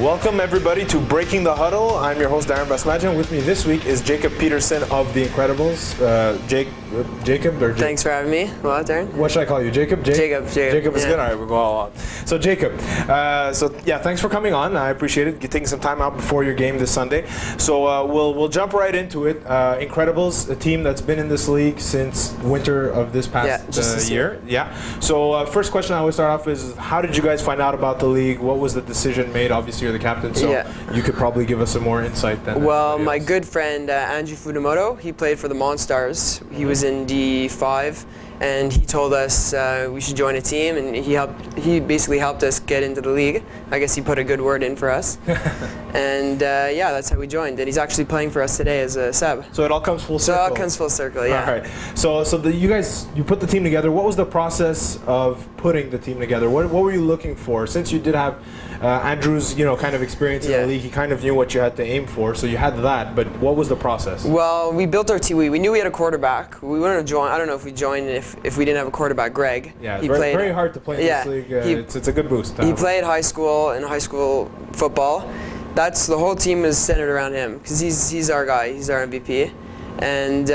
Welcome everybody to Breaking the Huddle. I'm your host Daron Basmadjian. With me this week is Jacob Peterson of The Incredibles. Jacob or Thanks for having me. Well, Daron. What should I call you? Jacob? Jacob is good. All right, we'll go all on. So Jacob, thanks for coming on. I appreciate it. You're taking some time out before your game this Sunday. So we'll jump right into it. Incredibles, a team that's been in this league since winter of this past year. Yeah. So first question I always start off is, how did you guys find out about the league? What was the decision made? Obviously, you're the captain, so you could probably give us some more insight than. Well, my good friend Andrew Fudamoto, he played for the Monstars. He was in D5, and he told us we should join a team, and he basically helped us get into the league. I guess he put a good word in for us. And that's how we joined. And he's actually playing for us today as a sub. So it all comes full circle. So it all comes full circle, yeah. All right. So you put the team together. What was the process of putting the team together? What were you looking for? Since you did have Andrew's kind of experience in the league, he kind of knew what you had to aim for. So you had that, but what was the process? Well, we built our team. We knew we had a quarterback. We wouldn't have joined. I don't know if we joined if we didn't have a quarterback. Greg. Yeah, it's very hard to play in this league. It's a good boost. He played high school football. That's the whole team is centered around him because he's our guy. He's our MVP. And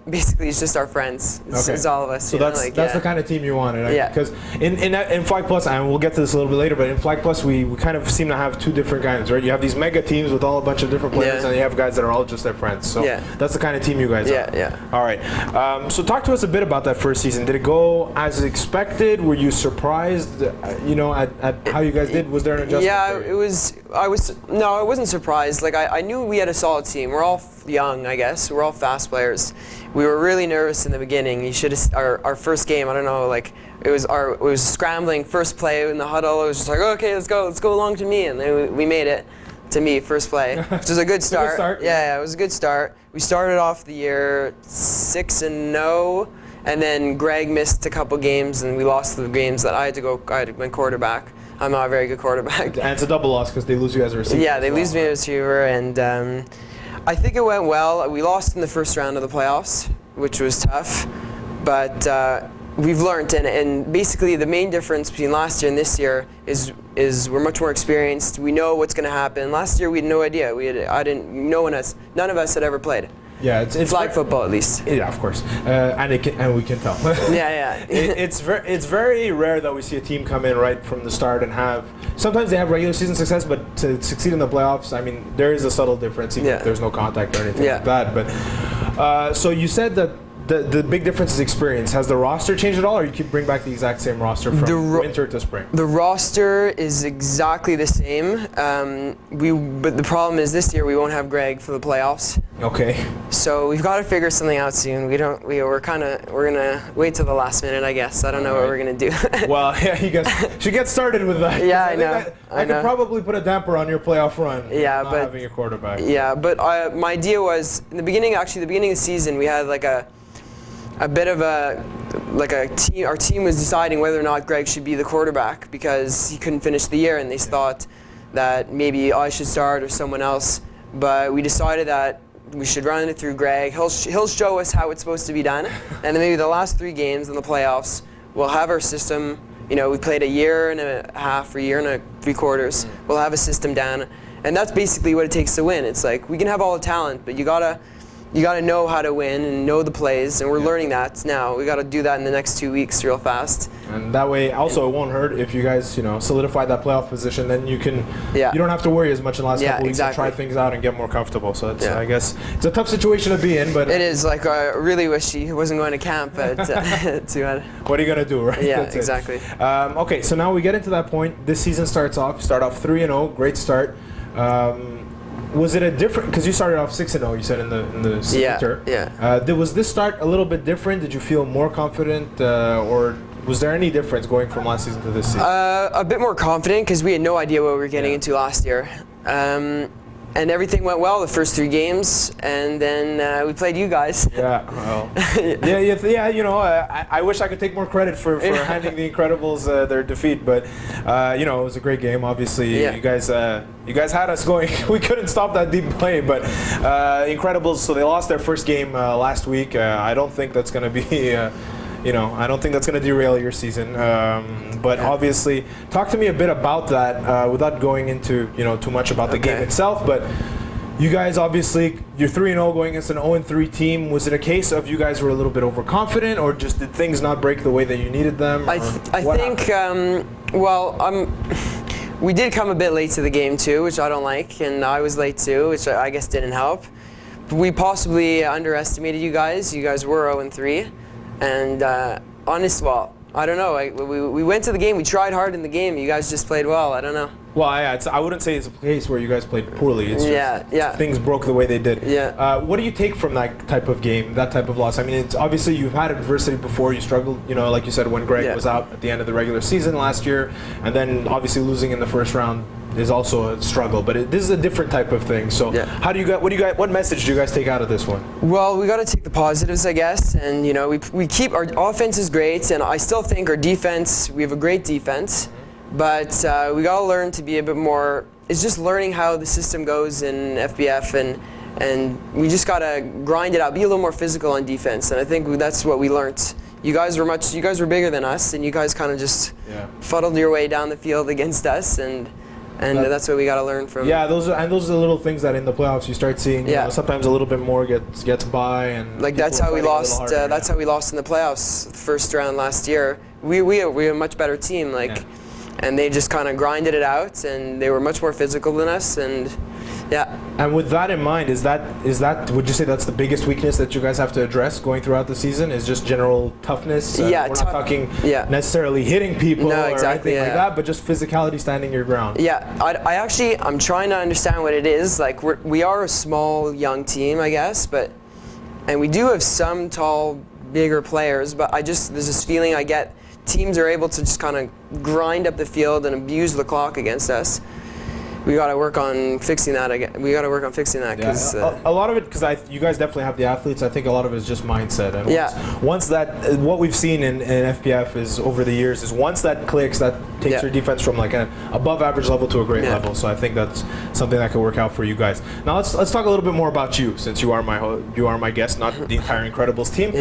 basically, it's just our friends. It's all of us. So that's the kind of team you wanted. Right? Yeah. Because in Flag Plus, and we'll get to this a little bit later, but in Flag Plus, we kind of seem to have two different kinds, right? You have these mega teams with all a bunch of different players, and you have guys that are all just their friends. So that's the kind of team you guys are. Yeah. All right. So talk to us a bit about that first season. Did it go as expected? Were you surprised, at how you guys did? Was there an adjustment? Yeah, it was. I wasn't surprised. Like I knew we had a solid team. We're all young, I guess. We're all fast players. We were really nervous in the beginning. You should have our first game. I don't know. Like it was scrambling first play in the huddle. It was just like, okay, let's go along to me, and then we made it to me first play, which was a good start. Yeah, it was a good start. We started off the year 6-0, and then Greg missed a couple games, and we lost the games that I had to my quarterback. I'm not a very good quarterback. And it's a double loss because they lose you as a receiver. Yeah, they lose me as a receiver, and I think it went well. We lost in the first round of the playoffs, which was tough, but we've learned, and basically the main difference between last year and this year is we're much more experienced. We know what's going to happen. Last year we had no idea. None of us had ever played. Yeah, it's flag football at least. Yeah, of course, and we can tell. Yeah. It's very rare that we see a team come in right from the start and have. Sometimes they have regular season success, but to succeed in the playoffs, I mean, there is a subtle difference, even if there's no contact or anything like that. But so you said that the big difference is experience. Has the roster changed at all, or you bring back the exact same roster from winter to spring? The roster is exactly the same. But the problem is this year we won't have Greg for the playoffs. Okay. So we've got to figure something out soon. We're gonna wait till the last minute, I guess. I don't know what we're gonna do. Well, yeah, you guys should get started with that. Yeah, I know. I could probably put a damper on your playoff run. Yeah, not having a quarterback. Yeah, but my idea was in the beginning. Actually, the beginning of the season, we had like a bit of a team. Our team was deciding whether or not Greg should be the quarterback because he couldn't finish the year, and they thought that maybe I should start or someone else. But we decided that we should run it through Greg. He'll show us how it's supposed to be done, and then maybe the last 3 games in the playoffs we'll have our system. We played a year and a half, or a year and 3/4. We'll have a system down, and that's basically what it takes to win. It's like we can have all the talent, but you gotta know how to win and know the plays, and we're learning that now. We got to do that in the next 2 weeks real fast. And that way, also, it won't hurt if you guys, solidify that playoff position. Then you can, you don't have to worry as much in the last couple weeks to try things out and get more comfortable. So it's, I guess, it's a tough situation to be in, but it is. Like I really wish he wasn't going to camp, but too bad. What are you gonna do, right? Yeah, exactly. Okay, so now we get into that point. This season start off 3-0, great start. Was it a different? Because you started off 6-0. You said in the winter. Yeah. Was this start a little bit different? Did you feel more confident, or was there any difference going from last season to this season? A bit more confident because we had no idea what we were getting into last year. And everything went well the first 3 games, and then we played you guys. Yeah, well, I wish I could take more credit for handing the Incredibles their defeat, but it was a great game. Obviously, you guys had us going. We couldn't stop that deep play, but Incredibles. So they lost their first game last week. I don't think that's going to be I don't think that's going to derail your season. But obviously, talk to me a bit about that without going into too much about the game itself. But you guys, obviously, you're 3-0 going against an 0-3 team. Was it a case of you guys were a little bit overconfident, or just did things not break the way that you needed them? I think, we did come a bit late to the game too, which I don't like, and I was late too, which I guess didn't help. We possibly underestimated you guys. You guys were 0-3, and I don't know. We went to the game. We tried hard in the game. You guys just played well. I don't know. Well, I wouldn't say it's a case where you guys played poorly. It's just things broke the way they did. Yeah. What do you take from that type of game, that type of loss? I mean, it's obviously you've had adversity before. You struggled, like you said, when Greg was out at the end of the regular season last year, and then obviously losing in the first round is also a struggle. But this is a different type of thing. So, what message do you guys take out of this one? Well, we got to take the positives, I guess, and we keep our offense is great, and I still think our defense. We have a great defense. But we got to learn to be a bit more. It's just learning how the system goes in FBF, and we just got to grind it out, be a little more physical on defense. And I think that's what we learned. You guys were bigger than us, and you guys kind of just fuddled your way down the field against us, and that's what we got to learn from. Yeah, those are the little things that in the playoffs you start seeing. Sometimes a little bit more gets by, and like that's how we lost. That's how we lost in the playoffs, the first round last year. We are a much better team, and they just kind of grinded it out, and they were much more physical than us, and And with that in mind, is that would you say that's the biggest weakness that you guys have to address going throughout the season? Is just general toughness? We're not talking necessarily hitting people or anything like that, but just physicality, standing your ground. Yeah, I'm trying to understand what it is. Like we are a small, young team, I guess, and we do have some tall, bigger players, but there's this feeling I get. Teams are able to just kind of grind up the field and abuse the clock against us. We got to work on fixing that again. We got to work on fixing that because a lot of it, because you guys definitely have the athletes. I think a lot of it is just mindset. And once that, what we've seen in FPF is over the years is once that clicks, that takes your defense from like an above average level to a great level. So I think that's something that could work out for you guys. Now let's talk a little bit more about you, since you are my guest, not the entire Incredibles team.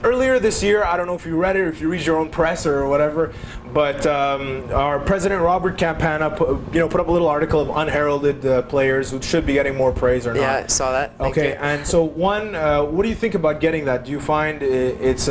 Earlier this year, I don't know if you read it or if you read your own press or whatever, but our president Robert Campana put up a little article of unheralded players who should be getting more praise or not. Yeah, I saw that. Thank you. And so what do you think about getting that? Do you find does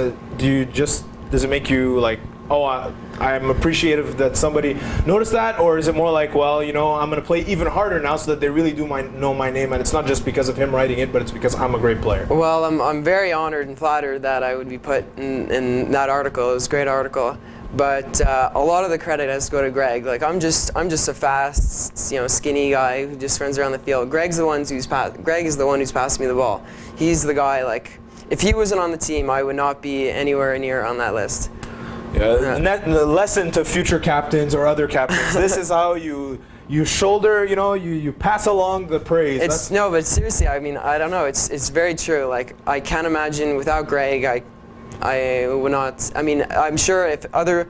it make you like, I'm appreciative that somebody noticed that, or is it more like, well, I'm going to play even harder now so that they really do know my name, and it's not just because of him writing it, but it's because I'm a great player? Well, I'm very honored and flattered that I would be put in that article. It was a great article. But a lot of the credit has to go to Greg. Like I'm just a fast, skinny guy who just runs around the field. Greg is the one who's passing me the ball. He's the guy. Like if he wasn't on the team, I would not be anywhere near on that list. And the lesson to future captains or other captains: this is how you shoulder, you pass along the praise. But seriously, I mean, I don't know. It's very true. Like I can't imagine without Greg. I would not. I mean, I'm sure if other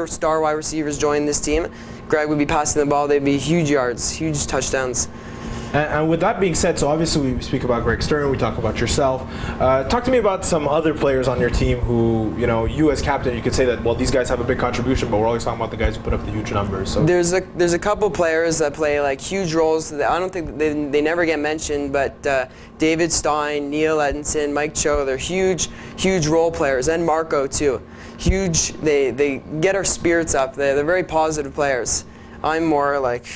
star wide receivers joined this team, Greg would be passing the ball. They'd be huge yards, huge touchdowns. And with that being said, so obviously we speak about Greg Stern, we talk about yourself. Talk to me about some other players on your team who, you as captain, you could say that, well, these guys have a big contribution, but we're always talking about the guys who put up the huge numbers. So there's a couple players that play like huge roles. I don't think they never get mentioned, but David Stein, Neil Edinson, Mike Cho, they're huge role players, and Marco too. Huge. They get our spirits up. They're very positive players. I'm more like,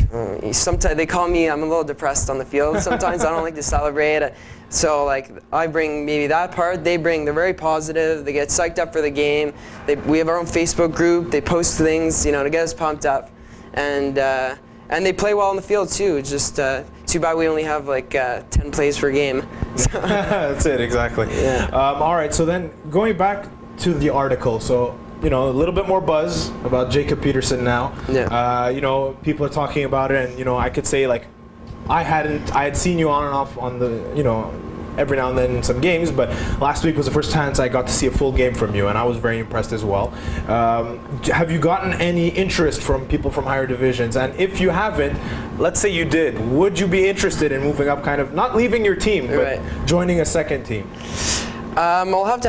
sometimes they call me, I'm a little depressed on the field. Sometimes I don't like to celebrate. So like I bring maybe that part, they're very positive, they get psyched up for the game. We have our own Facebook group, they post things, to get us pumped up. And they play well on the field too. It's just too bad we only have like 10 plays per game. That's it, exactly. Yeah. All right, so then going back to the article, so a little bit more buzz about Jacob Peterson now. Yeah. People are talking about it, and I could say like I had seen you on and off on the every now and then in some games, but last week was the first chance I got to see a full game from you, and I was very impressed as well. Have you gotten any interest from people from higher divisions? And if you haven't, let's say you did, would you be interested in moving up, kind of not leaving your team, but joining a second team? I'll have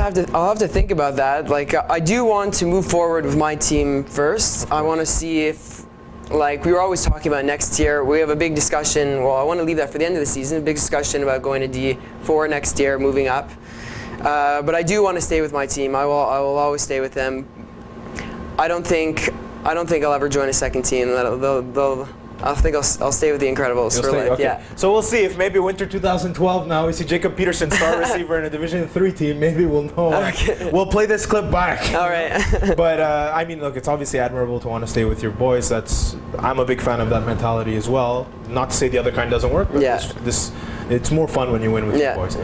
to think about that. Like, I do want to move forward with my team first. I want to see if, like, we were always talking about next year. We have a big discussion. Well, I want to leave that for the end of the season. A big discussion about going to D4 next year, moving up. But I do want to stay with my team. I will always stay with them. I don't think I'll ever join a second team. I think I'll stay with the Incredibles for life. Okay. Yeah. So we'll see if maybe winter 2012 now we see Jacob Peterson, star receiver in a Division 3 team. Maybe we'll know. Okay. We'll play this clip back. All right. But I mean, look, it's obviously admirable to want to stay with your boys. I'm a big fan of that mentality as well. Not to say the other kind doesn't work, but yeah. It's more fun when you win with your boys.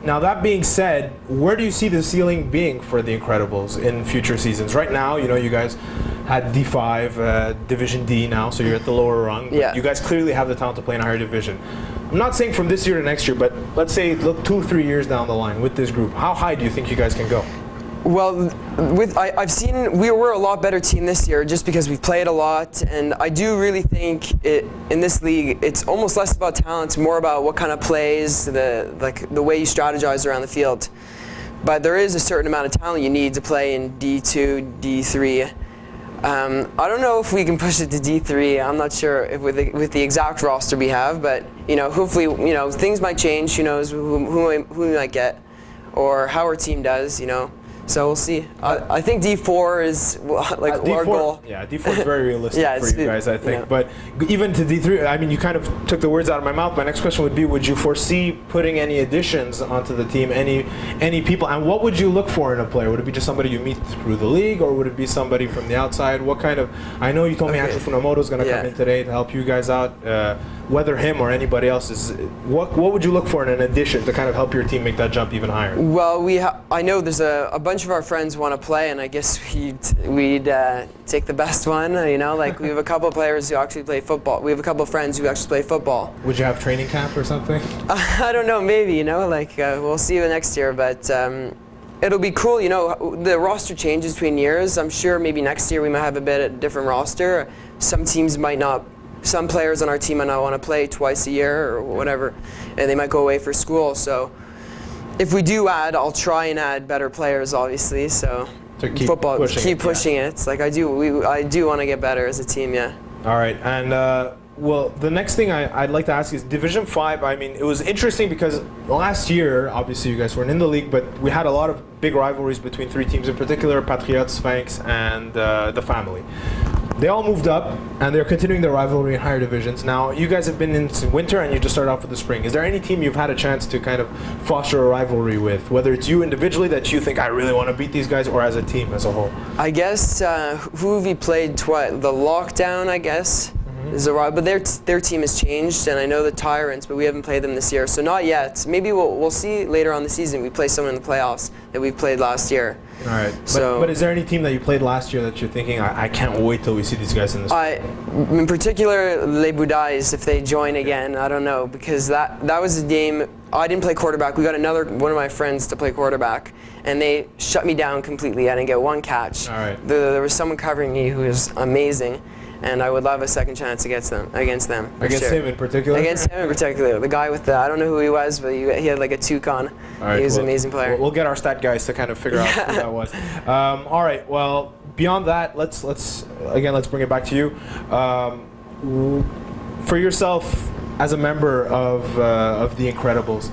Now that being said, where do you see the ceiling being for the Incredibles in future seasons? Right now, you guys had D5, Division D now, so you're at the lower rung. Yeah. You guys clearly have the talent to play in a higher division. I'm not saying from this year to next year, but let's say look 2 or 3 years down the line with this group. How high do you think you guys can go? Well, I've seen we're a lot better team this year just because we've played a lot, and I do really think in this league it's almost less about talent, more about what kind of plays, the way you strategize around the field. But there is a certain amount of talent you need to play in D2, D3. I don't know if we can push it to D3. I'm not sure if with the exact roster we have, but hopefully things might change. Who knows who we might get, or how our team does. So we'll see. I think D4 is like our goal. Yeah, D4 is very realistic Yeah, for you guys, I think. Yeah. But even to D3, I mean, you kind of took the words out of my mouth. My next question would be, would you foresee putting any additions onto the team, any people? And what would you look for in a player? Would it be just somebody you meet through the league, or would it be somebody from the outside? What kind of, I know you told me Andrew Funamoto is going to come in today to help you guys out. Whether him or anybody else is, what would you look for in an addition to kind of help your team make that jump even higher? Well, I know there's a bunch of our friends want to play, and I guess we'd take the best one. Like we have a couple of players who actually play football. We have a couple of friends who actually play football. Would you have training camp or something? I don't know, maybe. We'll see you next year, but. It'll be cool, the roster changes between years. I'm sure maybe next year we might have a bit of a different roster. Some teams might not, some players on our team might not want to play twice a year or whatever, and they might go away for school. So if we do add, I'll try and add better players, obviously. So keep football, pushing pushing it. It's like I do want to get better as a team, yeah. All right, and well, the next thing I'd like to ask is Division 5. I mean, it was interesting because last year, obviously you guys weren't in the league, but we had a lot of big rivalries between 3 teams in particular, Patriots, Sphinx, and the Family. They all moved up, and they're continuing their rivalry in higher divisions. Now, you guys have been in winter, and you just started off with the spring. Is there any team you've had a chance to kind of foster a rivalry with, whether it's you individually that you think, I really want to beat these guys, or as a team as a whole? I guess, who have we played twice? The Lockdown, I guess. But their team has changed, and I know the Tyrants, but we haven't played them this year, so not yet. Maybe we'll see later on the season. We play someone in the playoffs that we played last year. All right. But is there any team that you played last year that you're thinking, I can't wait till we see these guys in this? In particular, Les Boudailles, if they join again, I don't know, because that was a game. I didn't play quarterback. We got one of my friends to play quarterback, and they shut me down completely. I didn't get one catch. All right. There was someone covering me who was amazing. And I would love a second chance against them. Against him in particular? Against him in particular. The guy with I don't know who he was, but he had like a toucan. Right, he was an amazing player. We'll get our stat guys to kind of figure out who that was. All right, well, beyond that, let's bring it back to you. For yourself, as a member of the Incredibles,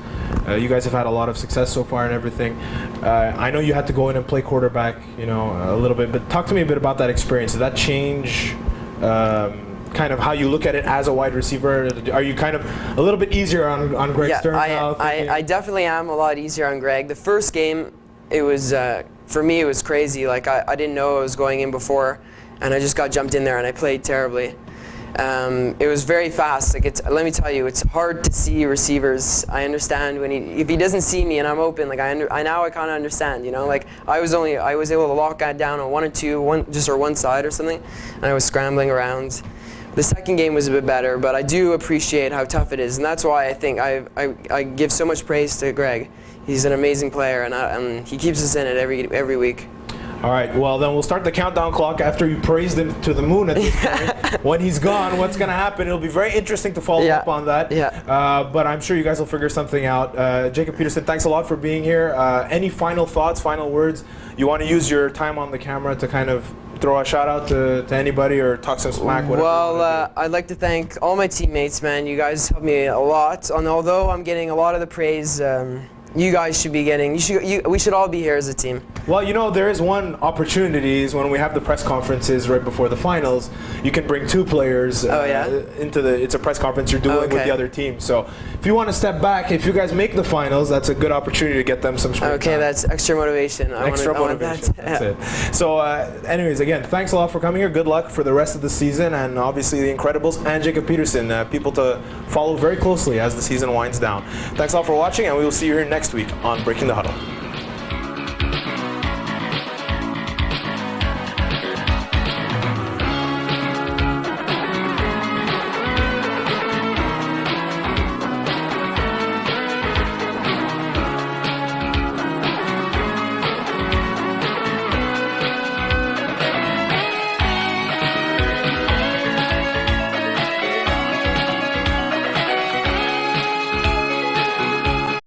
you guys have had a lot of success so far and everything. I know you had to go in and play quarterback, a little bit, but talk to me a bit about that experience. Did that change kind of how you look at it as a wide receiver? Are you kind of a little bit easier on Greg Stern now? I definitely am a lot easier on Greg. The first game, it was for me it was crazy. Like I didn't know I was going in before, and I just got jumped in there and I played terribly. It was very fast. Like let me tell you, it's hard to see receivers. I understand if he doesn't see me and I'm open. Like I now kind of understand. Like I was able to lock that down on one side or something, and I was scrambling around. The second game was a bit better, but I do appreciate how tough it is, and that's why I think I give so much praise to Greg. He's an amazing player, and he keeps us in it every week. All right, well then we'll start the countdown clock after you praised him to the moon at this point. When he's gone, what's going to happen? It'll be very interesting to follow up on that. But I'm sure you guys will figure something out. Jacob Peterson, thanks a lot for being here. Any final thoughts, final words? You want to use your time on the camera to kind of throw a shout out to anybody or talk some smack, whatever? Well, I'd like to thank all my teammates, man. You guys helped me a lot. And although I'm getting a lot of the praise, you guys should be getting. We should all be here as a team. Well, you know, there is one opportunity is when we have the press conferences right before the finals. You can bring two players into the. It's a press conference you're doing with the other team. So if you want to step back, if you guys make the finals, that's a good opportunity to get them some screen time. That's extra motivation. Extra motivation. That's it. So, anyways, again, thanks a lot for coming here. Good luck for the rest of the season, and obviously the Incredibles and Jacob Peterson, people to follow very closely as the season winds down. Thanks all for watching, and we will see you here next week on Breaking the Huddle.